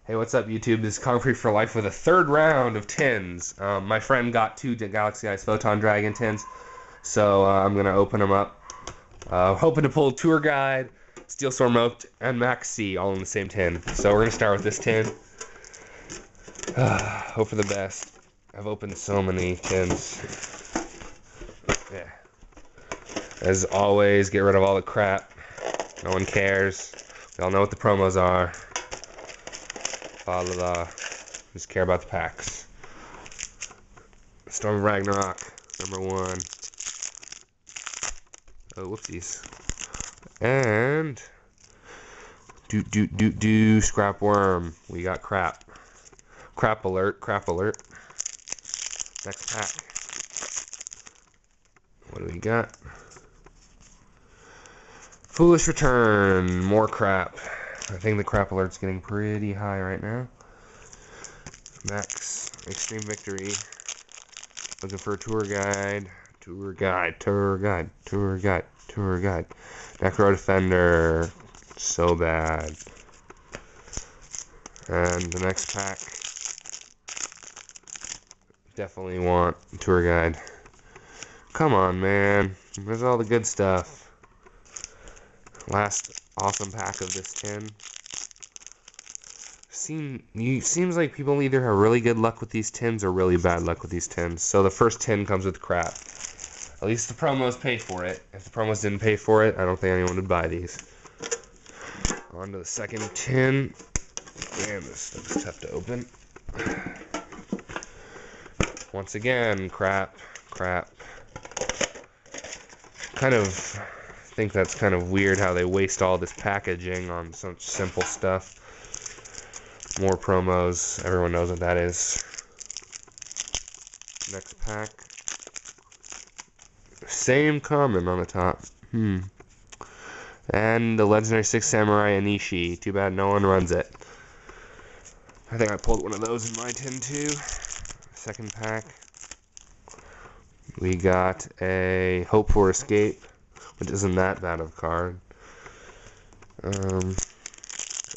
Hey, what's up, YouTube? This is Concrete for Life with a third round of tins. My friend got two Galaxy Eyes Photon Dragon tins, so I'm going to open them up. Hoping to pull Tour Guide, Steel Storm Oaked, and Max C all in the same tin. So we're going to start with this tin. Hope for the best. I've opened so many tins. Yeah. As always, get rid of all the crap. No one cares. We all know what the promos are. Blah, blah, blah. Just care about the packs. Storm of Ragnarok, #1. Oh, whoopsies. And Scrap Worm. We got crap. Crap alert, crap alert. Next pack. What do we got? Foolish Return. More crap. I think the crap alert's getting pretty high right now. Max, Extreme Victory. Looking for a tour guide. Tour guide. Necro Defender. So bad. And the next pack. Definitely want a tour guide. Come on, man. Where's all the good stuff? Last awesome pack of this tin. Seems like people either have really good luck with these tins or really bad luck with these tins. So the first tin comes with crap. At least the promos pay for it. If the promos didn't pay for it, I don't think anyone would buy these. On to the second tin. Damn, this stuff is tough to open. Once again, crap. Kind of think that's kind of weird how they waste all this packaging on such simple stuff. More promos. Everyone knows what that is. Next pack. Same common on the top. And the Legendary 6 Samurai Anishi. Too bad no one runs it. I think I pulled one of those in my tin too. Second pack. We got a Hope for Escape, which isn't that bad of a card.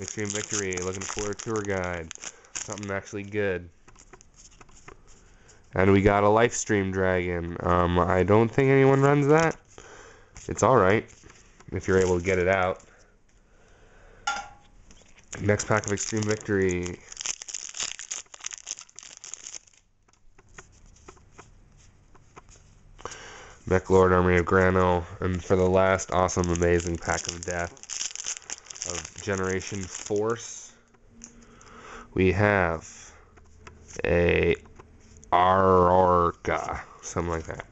Extreme Victory, looking for a tour guide. Something actually good. And we got a Lifestream Dragon. I don't think anyone runs that. It's alright, if you're able to get it out. Next pack of Extreme Victory. Mech Lord, Army of Grano, and for the last awesome, amazing pack of death of Generation Force, we have a Arorka, something like that.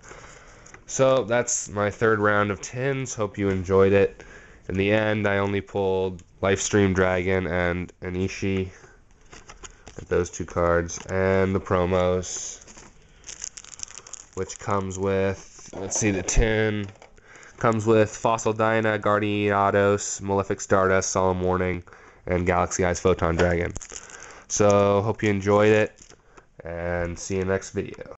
So that's my third round of tins. Hope you enjoyed it. In the end, I only pulled Lifestream Dragon and Anishi, those two cards, and the promos, which comes with, let's see, the tin comes with Fossil Dyna, Guardian Autos, Malefic Stardust, Solemn Warning, and Galaxy Eyes Photon Dragon. So, hope you enjoyed it, and see you next video.